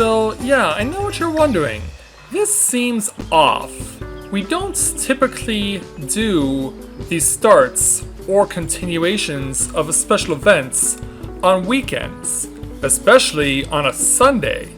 So, yeah, I know what you're wondering. This seems off. We don't typically do these starts or continuations of special events on weekends, especially on a Sunday.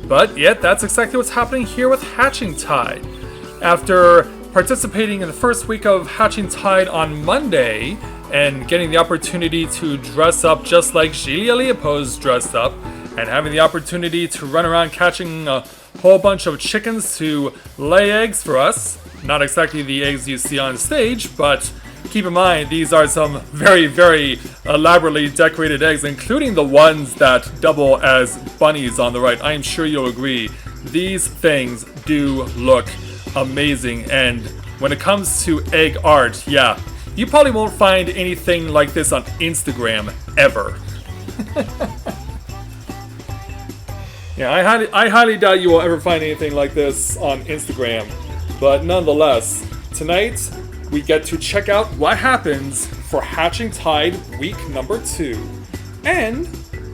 But yet, that's exactly what's happening here with Hatchingtide. After participating in the first week of Hatchingtide on Monday and getting the opportunity to dress up just like Gilia Leopold's dressed up, and having the opportunity to run around catching a whole bunch of chickens to lay eggs for us. Not exactly the eggs you see on stage, but keep in mind these are some very, very elaborately decorated eggs, including the ones that double as bunnies on the right. I am sure you'll agree, these things do look amazing, and when it comes to egg art, yeah, you probably won't find anything like this on Instagram ever. Yeah, I highly doubt you will ever find anything like this on Instagram. But nonetheless, tonight we get to check out what happens for Hatchingtide week number 2. And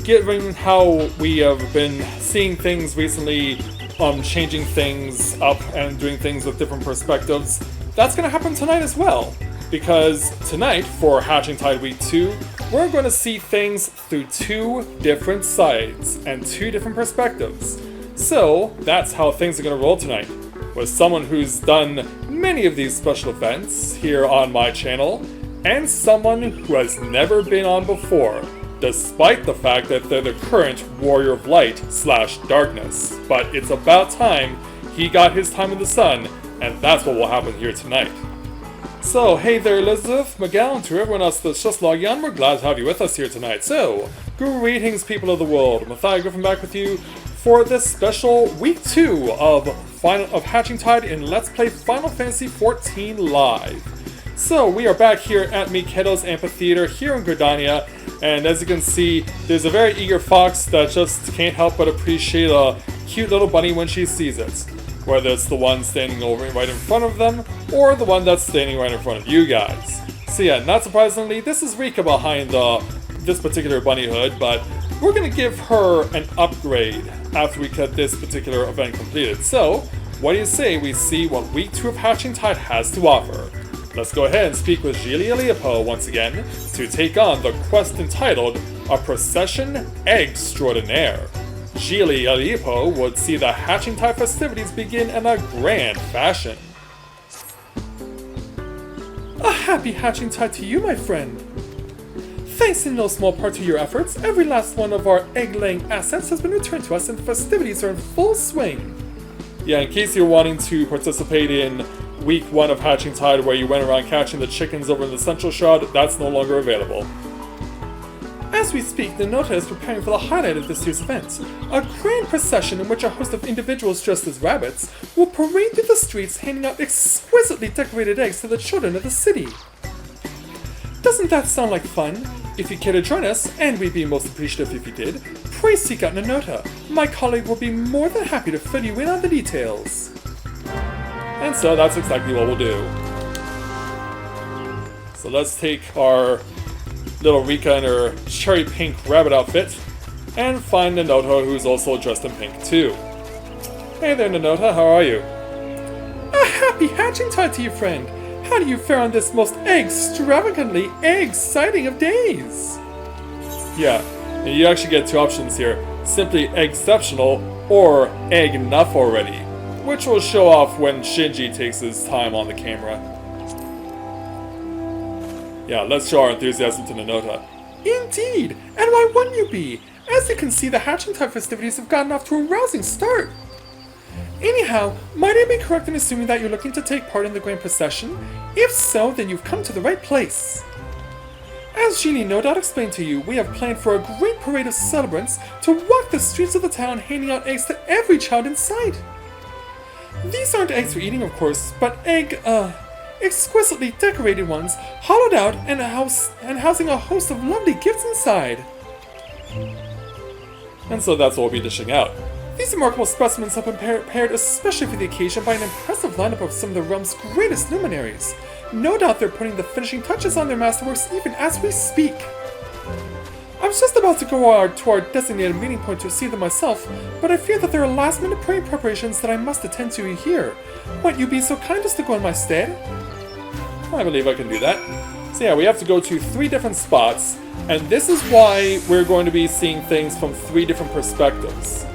given how we have been seeing things recently, changing things up and doing things with different perspectives, that's going to happen tonight as well. Because tonight, for Hatchingtide week 2, we're going to see things through 2 different sides and 2 different perspectives. So, that's how things are going to roll tonight. With someone who's done many of these special events here on my channel, and someone who has never been on before, despite the fact that they're the current Warrior of Light / Darkness. But it's about time he got his time in the sun, and that's what will happen here tonight. So, hey there Elizabeth, Miguel, and to everyone else that's just logging on, we're glad to have you with us here tonight. So, greetings people of the world, Matthias Griffin back with you for this special week 2 of Hatchingtide in Let's Play Final Fantasy XIV Live. So, we are back here at Mikedo's Amphitheater here in Gridania, and as you can see, there's a very eager fox that just can't help but appreciate a cute little bunny when she sees it. Whether it's the one standing over right in front of them, or the one that's standing right in front of you guys. So yeah, not surprisingly, this is Rika behind this particular bunny hood, but we're going to give her an upgrade after we get this particular event completed. So, what do you say we see what week 2 of Hatchingtide has to offer? Let's go ahead and speak with Gilia Leopold once again to take on the quest entitled A Procession Extraordinaire. Gilia Leopold would see the Hatchingtide festivities begin in a grand fashion. A happy Hatchingtide to you, my friend! Thanks in no small part to your efforts, every last one of our egg-laying assets has been returned to us and festivities are in full swing. Yeah, in case you're wanting to participate in week 1 of Hatchingtide where you went around catching the chickens over in the Central Shard, that's no longer available. As we speak, the Nota is preparing for the highlight of this year's event. A grand procession in which a host of individuals dressed as rabbits will parade through the streets handing out exquisitely decorated eggs to the children of the city. Doesn't that sound like fun? If you care to join us, and we'd be most appreciative if you did, pray seek out Nanota. My colleague will be more than happy to fill you in on the details. And so that's exactly what we'll do. So let's take our little Rika in her cherry pink rabbit outfit and find Nanota, who's also dressed in pink too. Hey there Nanota, how are you? A happy Hatchingtide to you, friend! How do you fare on this most extravagantly exciting of days? Yeah, and you actually get 2 options here. Simply exceptional or egg enough already, which will show off when Shinji takes his time on the camera. Yeah, let's show our enthusiasm to Nanota. Indeed! And why wouldn't you be? As you can see, the Hatchingtide festivities have gotten off to a rousing start. Anyhow, might I be correct in assuming that you're looking to take part in the grand procession? If so, then you've come to the right place. As Genie no doubt explained to you, we have planned for a great parade of celebrants to walk the streets of the town handing out eggs to every child in sight. These aren't eggs for eating, of course, but exquisitely decorated ones, hollowed out and housing a host of lovely gifts inside. And so that's what we'll be dishing out. These remarkable specimens have been prepared especially for the occasion by an impressive lineup of some of the realm's greatest luminaries. No doubt they're putting the finishing touches on their masterworks even as we speak. I was just about to go to our designated meeting point to see them myself, but I fear that there are last-minute preparations that I must attend to here. Might you be so kind as to go in my stead? I believe I can do that. So yeah, we have to go to 3 different spots, and this is why we're going to be seeing things from 3 different perspectives.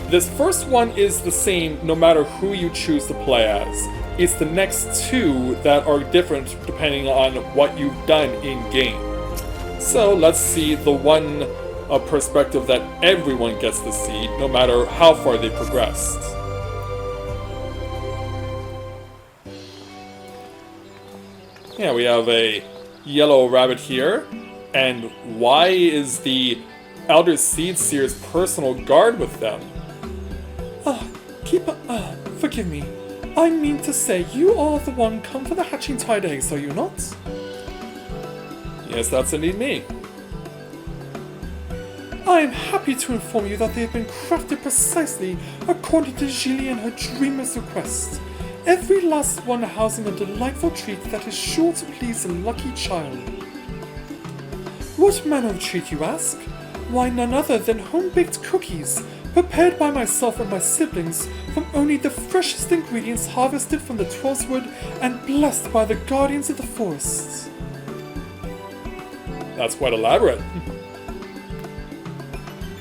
This first one is the same no matter who you choose to play as. It's the next 2 that are different depending on what you've done in-game. So let's see the one perspective that everyone gets to see, no matter how far they progressed. Yeah, we have a yellow rabbit here, and why is the Elder Seed Seer's personal guard with them? Forgive me. I mean to say, you are the one come for the Hatchingtide eggs, are you not? Yes, that's indeed me. I am happy to inform you that they have been crafted precisely according to Gilly and her dreamer's request. Every last one housing a delightful treat that is sure to please a lucky child. What manner of treat, you ask? Why, none other than home-baked cookies, prepared by myself and my siblings from only the freshest ingredients harvested from the Twellswood and blessed by the guardians of the forest. That's quite elaborate.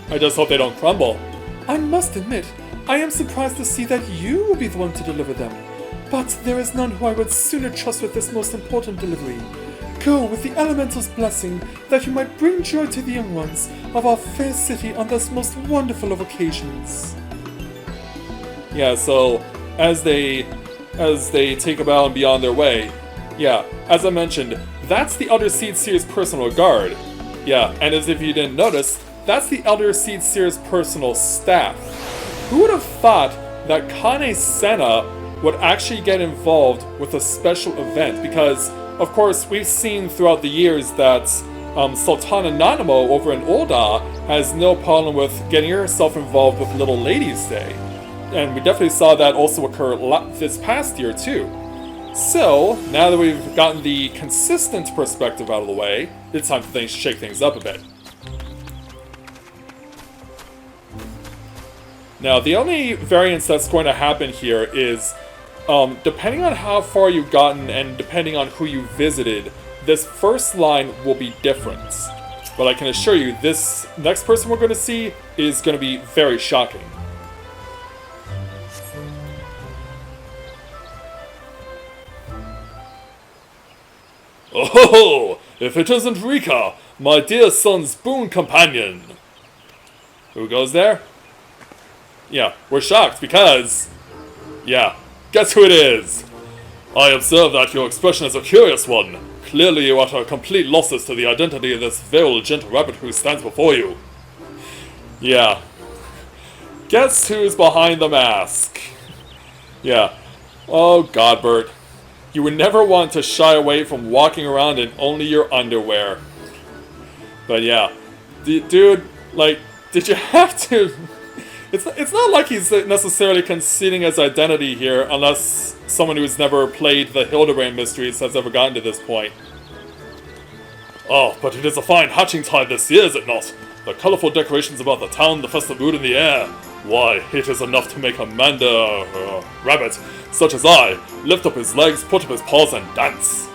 I just hope they don't crumble. I must admit, I am surprised to see that you will be the one to deliver them. But there is none who I would sooner trust with this most important delivery. Go with the Elemental's blessing, that you might bring joy to the young ones of our fair city on this most wonderful of occasions. Yeah, so as they take about and be on their way, yeah, as I mentioned, that's the Elder Seed Seer's personal guard. Yeah, and as if you didn't notice, that's the Elder Seed Seer's personal staff. Who would have thought that Kane Senna would actually get involved with a special event? Because, of course, we've seen throughout the years that Sultana Nanamo over in Ul'dah has no problem with getting herself involved with Little Ladies' Day. And we definitely saw that also occur this past year, too. So, now that we've gotten the consistent perspective out of the way, it's time to shake things up a bit. Now, the only variance that's going to happen here is, depending on how far you've gotten and depending on who you visited, this first line will be different. But I can assure you, this next person we're going to see is going to be very shocking. Oh, if it isn't Rika, my dear son's boon companion. Who goes there? Yeah, we're shocked because... yeah, guess who it is? I observe that your expression is a curious one. Clearly you are at a complete loss as to the identity of this veiled gentle rabbit who stands before you. Yeah. Guess who's behind the mask? Yeah. Oh, Godbert. You would never want to shy away from walking around in only your underwear. But yeah. Dude, like, did you have to... It's not like he's necessarily concealing his identity here, unless someone who's never played the Hildebrand Mysteries has ever gotten to this point. Oh, but it is a fine Hatchingtide this year, is it not? The colorful decorations about the town, the festive mood in the air. Why, it is enough to make a rabbit, such as I, lift up his legs, put up his paws, and dance.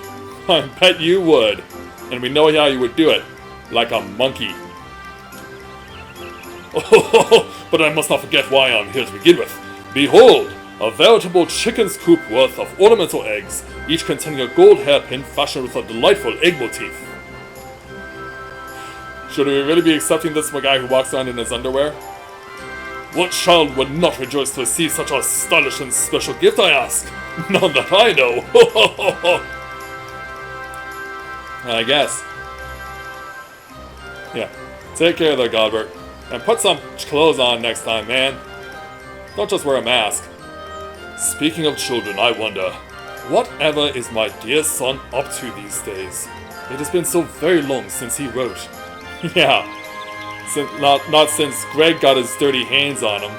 I bet you would. And we know how you would do it. Like a monkey. Oh, but I must not forget why I'm here to begin with. Behold, a veritable chicken's coop worth of ornamental eggs, each containing a gold hairpin fashioned with a delightful egg motif. Should we really be accepting this from a guy who walks around in his underwear? What child would not rejoice to receive such a stylish and special gift, I ask? None that I know. I guess. Yeah. Take care there, Godbert. And put some clothes on next time, man. Don't just wear a mask. Speaking of children, I wonder, whatever is my dear son up to these days? It has been so very long since he wrote. Yeah, not since Greg got his dirty hands on him.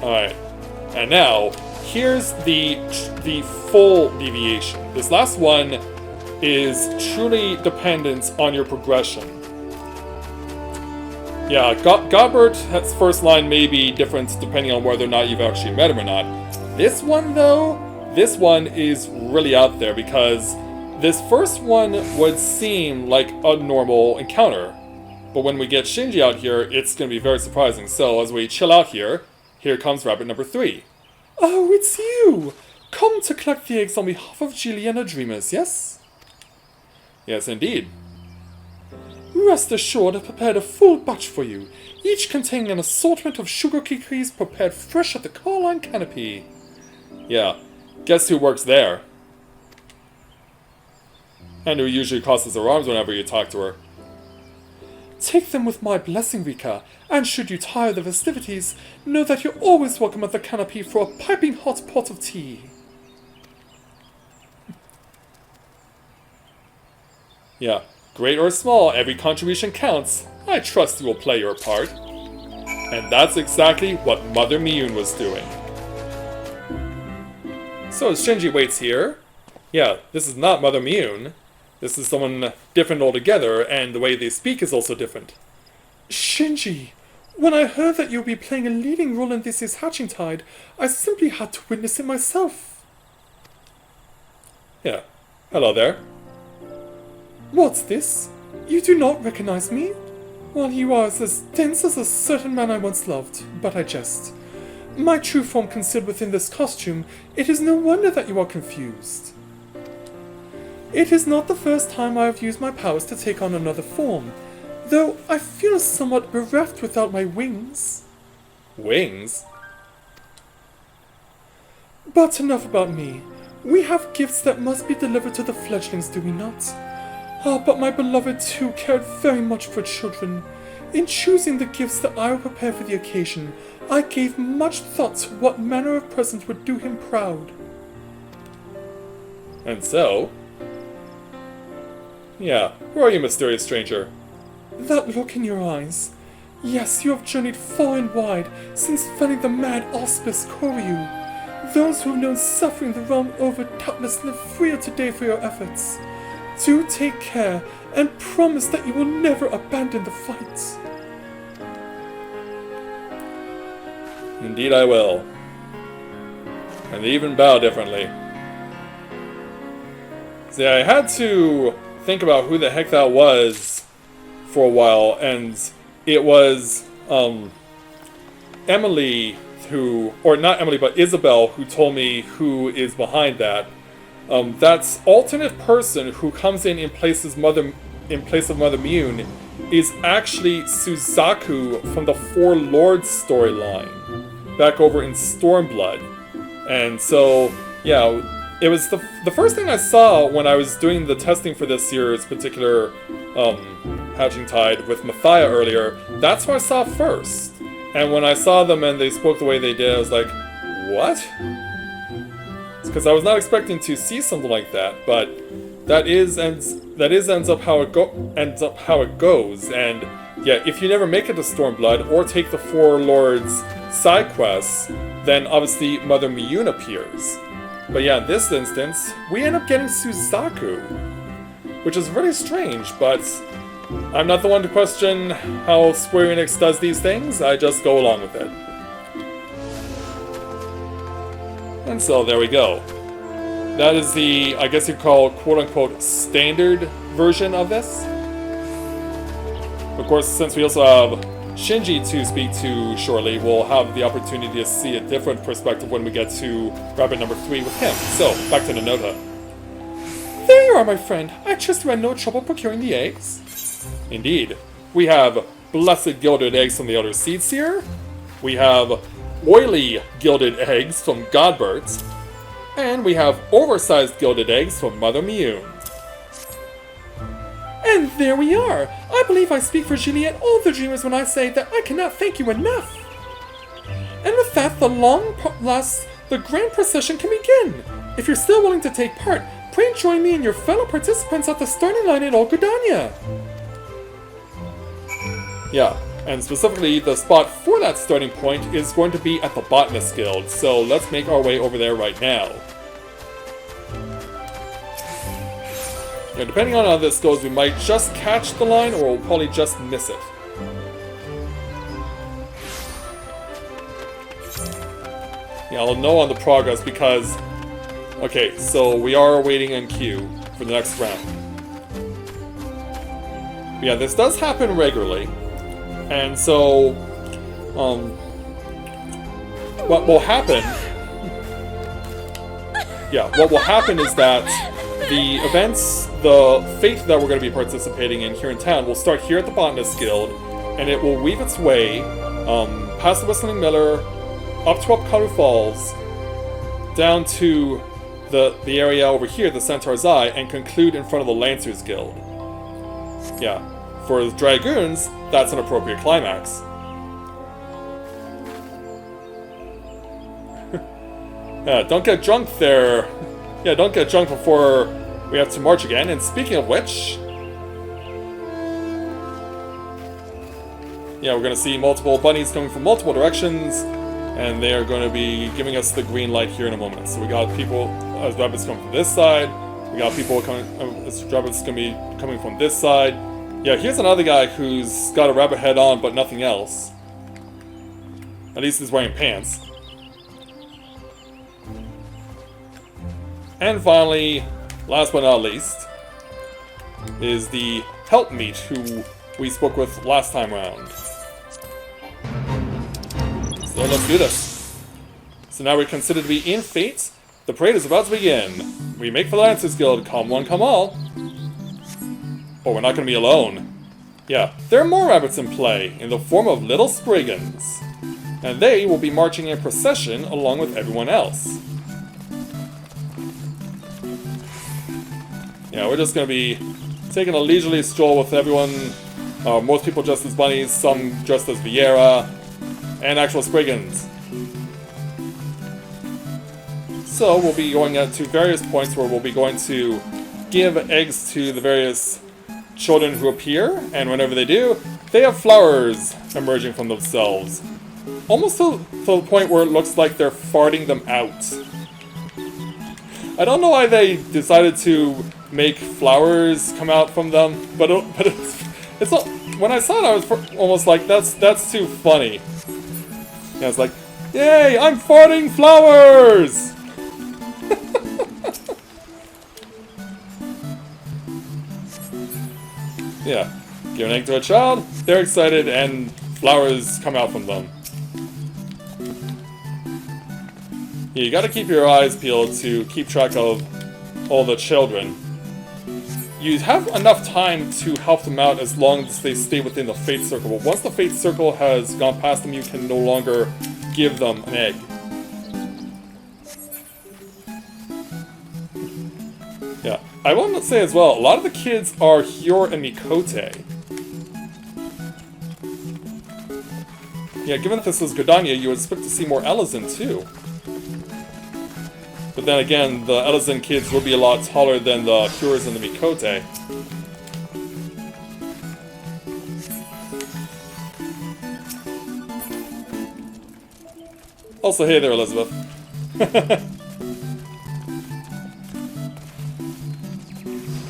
Alright, and now, here's the full deviation. This last one is truly dependent on your progression. Yeah, Godbert's first line may be different depending on whether or not you've actually met him or not. This one, though, this one is really out there because this first one would seem like a normal encounter. But when we get Shinji out here, it's going to be very surprising. So as we chill out here, here comes rabbit number 3. Oh, it's you! Come to collect the eggs on behalf of Julie and her dreamers, yes? Yes, indeed. Rest assured, I've prepared a full batch for you, each containing an assortment of sugar cookies prepared fresh at the Carline Canopy. Yeah, guess who works there? And who usually crosses her arms whenever you talk to her. Take them with my blessing, Rika, and should you tire of the festivities, know that you're always welcome at the canopy for a piping hot pot of tea. Yeah, great or small, every contribution counts. I trust you will play your part. And that's exactly what Mother Miyun was doing. So as Shinji waits here, yeah, this is not Mother Miyun. This is someone different altogether, and the way they speak is also different. Shinji, when I heard that you'll be playing a leading role in this year's Hatchingtide, I simply had to witness it myself. Yeah, hello there. What's this? You do not recognize me? Well, you are as dense as a certain man I once loved, but I jest. My true form concealed within this costume, it is no wonder that you are confused. It is not the first time I have used my powers to take on another form, though I feel somewhat bereft without my wings. Wings? But enough about me. We have gifts that must be delivered to the fledglings, do we not? Ah, but my beloved too cared very much for children. In choosing the gifts that I will prepare for the occasion, I gave much thought to what manner of present would do him proud. And so? Yeah, who are you, mysterious stranger? That look in your eyes. Yes, you have journeyed far and wide since felling the mad auspice Koryu. Those who have known suffering the realm over doubtless live freer today for your efforts. Do take care and promise that you will never abandon the fight. Indeed I will. And they even bow differently. See, I had to think about who the heck that was for a while, and it was Emily who, or not Emily, but Isabel who told me who is behind that. That alternate person who comes in place of Mother Miyun is actually Suzaku from the Four Lords storyline, back over in Stormblood. And so, yeah, it was the first thing I saw when I was doing the testing for this year's particular Hatchingtide with Mathia earlier. That's what I saw first. And when I saw them and they spoke the way they did, I was like, what? It's because I was not expecting to see something like that, but that ends up how it goes. And yeah, if you never make it to Stormblood or take the Four Lords side quests, then obviously Mother Miyun appears. But yeah, in this instance, we end up getting Suzaku, which is really strange, but I'm not the one to question how Square Enix does these things, I just go along with it. And so, there we go. That is the, I guess you'd call, quote-unquote, standard version of this. Of course, since we also have Shinji to speak to shortly, we'll have the opportunity to see a different perspective when we get to rabbit number 3 with him. So, back to the Nota. There you are, my friend. I trust you had no trouble procuring the eggs. Indeed. We have blessed gilded eggs from the Elder Seedseer. We have oily gilded eggs from Godbert. And we have oversized gilded eggs from Mother Miyun. And there we are! I believe I speak for Julie and all the dreamers when I say that I cannot thank you enough! And with that, the grand procession can begin! If you're still willing to take part, pray join me and your fellow participants at the starting line at Gridania! Yeah, And specifically, the spot for that starting point is going to be at the Botanist Guild, so let's make our way over there right now. Yeah, depending on how this goes, we might just catch the line, or we'll probably just miss it. Yeah, I'll know on the progress because... Okay, so we are waiting in queue for the next round. But yeah, this does happen regularly. And so... what will happen... Yeah, what will happen is that the events, the fate that we're going to be participating in here in town will start here at the Botanist Guild, and it will weave its way past the Whistling Miller, up to Upkaru Falls, down to the area over here, the Centaur's Eye, and conclude in front of the Lancers Guild. Yeah, for the Dragoons, that's an appropriate climax. Yeah, don't get drunk there. Yeah, don't get drunk before we have to march again. And speaking of which... Yeah, we're going to see multiple bunnies coming from multiple directions. And they are going to be giving us the green light here in a moment. So we got people, as rabbits coming from this side. We got people coming, as rabbits going to be coming from this side. Yeah, here's another guy who's got a rabbit head on, but nothing else. At least he's wearing pants. And finally, last but not least, is the helpmeet who we spoke with last time round. So let's do this. So now we're considered to be in fate. The parade is about to begin. We make for the Lancers Guild, come one, come all. Oh, we're not going to be alone. Yeah, there are more rabbits in play, in the form of little spriggans. And they will be marching in procession along with everyone else. Yeah, we're just going to be taking a leisurely stroll with everyone. Most people dressed as bunnies, some dressed as Vieira, and actual spriggans. So we'll be going out to various points where we'll be going to give eggs to the various children who appear, and whenever they do, they have flowers emerging from themselves. Almost to the point where it looks like they're farting them out. I don't know why they decided to make flowers come out from them, but it's not, when I saw it, I was almost like, that's too funny. Yeah, it's like, yay, I'm farting flowers! Yeah, give an egg to a child, they're excited, and flowers come out from them. You gotta keep your eyes peeled to keep track of all the children. You have enough time to help them out as long as they stay within the Fate Circle. But once the Fate Circle has gone past them, you can no longer give them an egg. Yeah, I want to say as well, a lot of the kids are Hyur and Mikote. Yeah, given that this is Gridania, you would expect to see more Elizin too. But then again, the Elizin kids will be a lot taller than the Hyurs and the Mikote. Also, hey there, Elizabeth.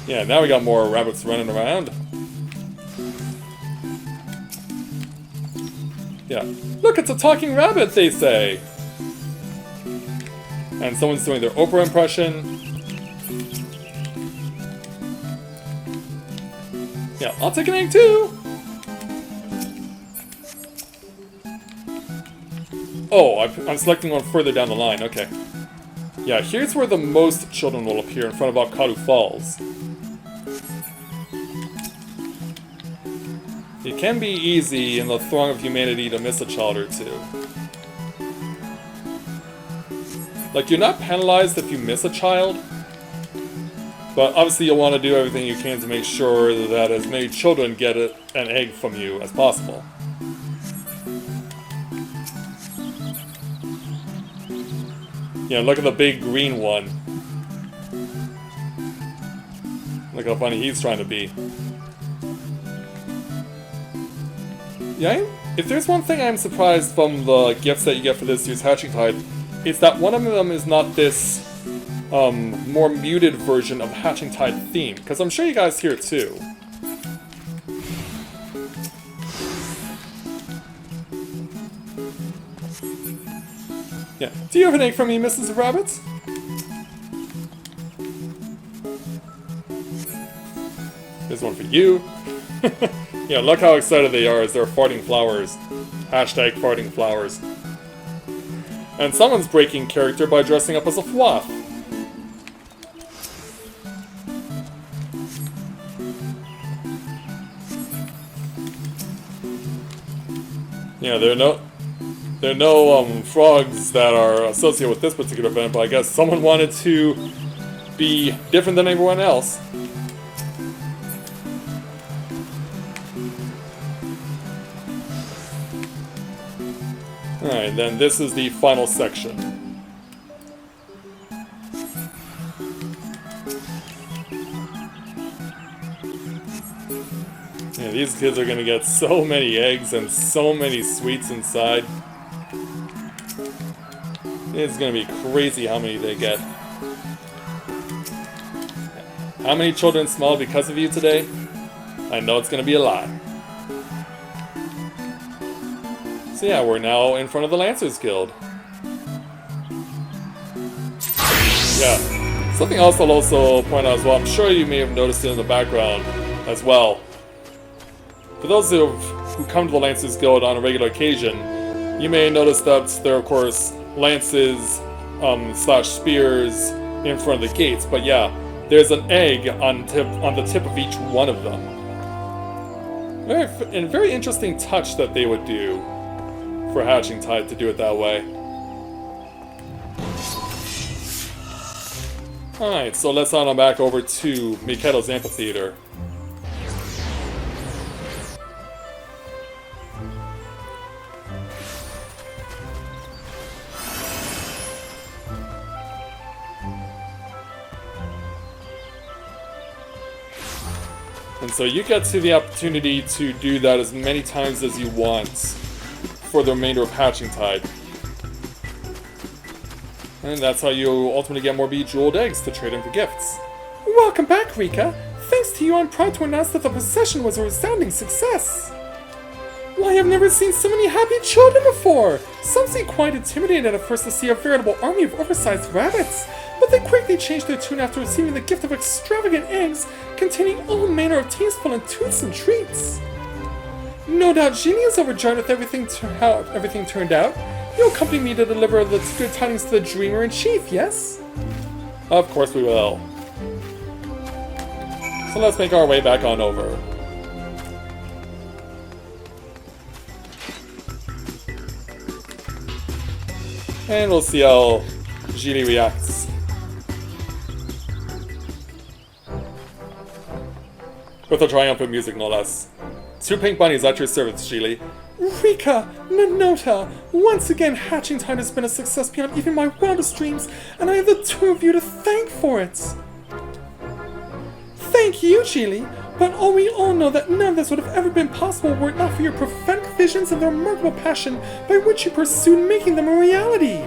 Yeah, now we got more rabbits running around. Yeah. Look, it's a talking rabbit, they say! And someone's doing their Oprah impression. Yeah, I'll take an egg too! Oh, I'm selecting one further down the line, okay. Yeah, here's where the most children will appear in front of Upkaru Falls. It can be easy in the throng of humanity to miss a child or two. Like, you're not penalized if you miss a child, but obviously you'll want to do everything you can to make sure that as many children get an egg from you as possible. Yeah, look at the big green one. Look how funny he's trying to be. Yeah, if there's one thing I'm surprised from the gifts that you get for this year's Hatchingtide, it's that one of them is not this more muted version of Hatchingtide theme, because I'm sure you guys hear it too. Yeah. Do you have an egg for me, Mrs. Rabbit? There's one for you. Yeah, look how excited they are as they're farting flowers. Hashtag farting flowers. And someone's breaking character by dressing up as a fluff. Yeah, there are no frogs that are associated with this particular event, but I guess someone wanted to be different than everyone else. Alright, then this is the final section. Yeah, these kids are gonna get so many eggs and so many sweets inside. It's gonna be crazy how many they get. How many children smile because of you today? I know it's gonna be a lot. So yeah, we're now in front of the Lancers Guild. Yeah. Something else I'll also point out as well, I'm sure you may have noticed it in the background as well. For those who come to the Lancers Guild on a regular occasion, you may notice that there are, of course, lances slash spears in front of the gates, but yeah, there's an egg on the tip of each one of them. Very interesting touch that they would do for Hatchingtide to do it that way. Alright, so let's on back over to Miketo's Amphitheater. And so you get to the opportunity to do that as many times as you want for the remainder of Hatchingtide. And that's how you ultimately get more bejeweled eggs to trade in for gifts. Welcome back, Rika! Thanks to you, I'm proud to announce that the procession was a resounding success! Why, I've never seen so many happy children before! Some seemed quite intimidated at first to see a veritable army of oversized rabbits, but they quickly changed their tune after receiving the gift of extravagant eggs containing all manner of tasteful and toothsome treats. No doubt Genie is overjoyed with how everything turned out. You'll accompany me to deliver the good tidings to the Dreamer-in-Chief, yes? Of course we will. So let's make our way back on over. And we'll see how Genie reacts. With a triumphant music, no less. 2 pink bunnies at your service, Geely. Rika, Nanota, once again Hatchingtide has been a success beyond even my wildest dreams, and I have the two of you to thank for it. Thank you, Geely, but we all know that none of this would have ever been possible were it not for your prophetic visions and the remarkable passion by which you pursued making them a reality.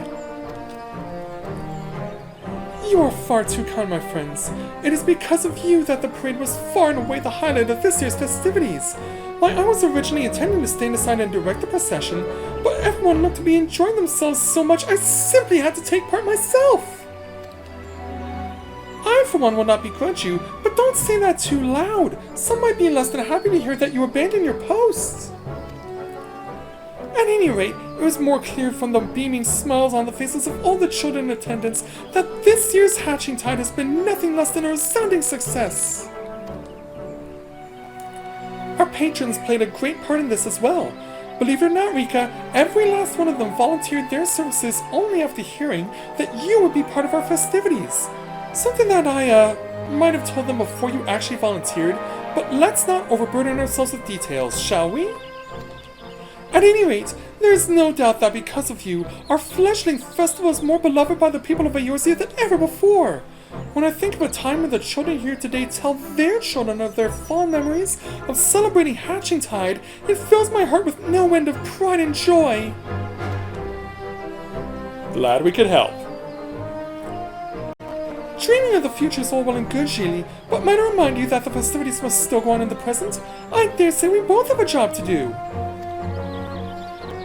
You are far too kind, my friends. It is because of you that the parade was far and away the highlight of this year's festivities. Why, I was originally intending to stand aside and direct the procession, but everyone looked to be enjoying themselves so much I simply had to take part myself. I, for one, will not begrudge you, but don't say that too loud. Some might be less than happy to hear that you abandoned your post. At any rate, it was more clear from the beaming smiles on the faces of all the children in attendance that this year's Hatchingtide has been nothing less than a resounding success. Our patrons played a great part in this as well. Believe it or not, Rika, every last one of them volunteered their services only after hearing that you would be part of our festivities. Something that I, might have told them before you actually volunteered, but let's not overburden ourselves with details, shall we? At any rate, there is no doubt that because of you, our fledgling festival is more beloved by the people of Eorzea than ever before. When I think of a time when the children here today tell their children of their fond memories of celebrating Hatchingtide, it fills my heart with no end of pride and joy. Glad we could help. Dreaming of the future is all well and good, Gilly, but might I remind you that the festivities must still go on in the present? I dare say we both have a job to do.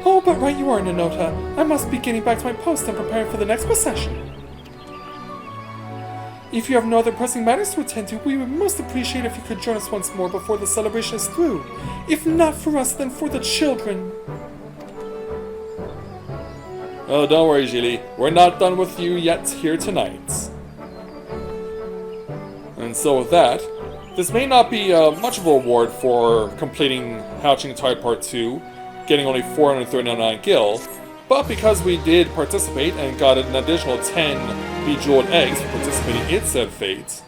Oh, but right you are, Nanota. I must be getting back to my post and preparing for the next procession. If you have no other pressing matters to attend to, we would most appreciate if you could join us once more before the celebration is through. If not for us, then for the children. Oh, don't worry, Gilly. We're not done with you yet here tonight. And so with that, this may not be much of a reward for completing Hatchingtide Part 2, getting only 439 gil, but because we did participate and got an additional 10 bejeweled eggs for participating in said fate,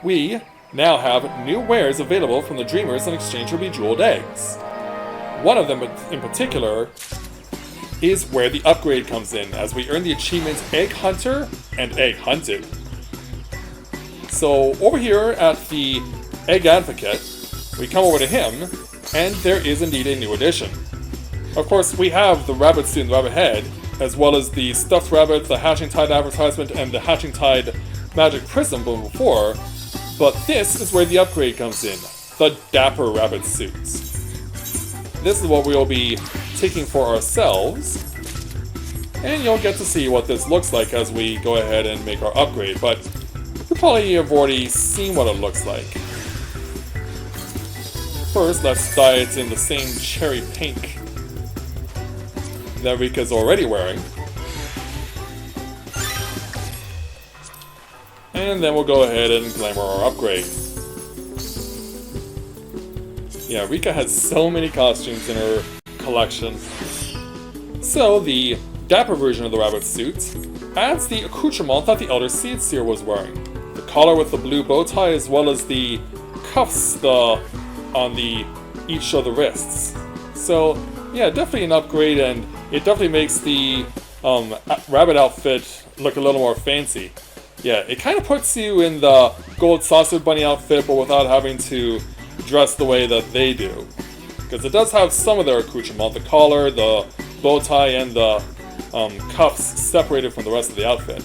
we now have new wares available from the Dreamers in exchange for bejeweled eggs. One of them in particular is where the upgrade comes in, as we earn the achievements Egg Hunter and Egg Hunted. So over here at the Egg Advocate, we come over to him, and there is indeed a new addition. Of course, we have the rabbit suit and the rabbit head, as well as the stuffed rabbit, the Hatchingtide advertisement, and the Hatchingtide magic prism before, but this is where the upgrade comes in, the Dapper Rabbit suit. This is what we will be taking for ourselves, and you'll get to see what this looks like as we go ahead and make our upgrade, but you probably have already seen what it looks like. First, let's dye it in the same cherry pink that Rika's already wearing. And then we'll go ahead and glamour our upgrade. Yeah, Rika has so many costumes in her collection. So, the dapper version of the rabbit suit adds the accoutrement that the Elder Seed Seer was wearing. The collar with the blue bow tie, as well as the cuffs on each of the wrists. So, yeah, definitely an upgrade, and it definitely makes the rabbit outfit look a little more fancy. Yeah, it kind of puts you in the gold saucer bunny outfit, but without having to dress the way that they do. Because it does have some of their accoutrement, the collar, the bow tie, and the cuffs separated from the rest of the outfit.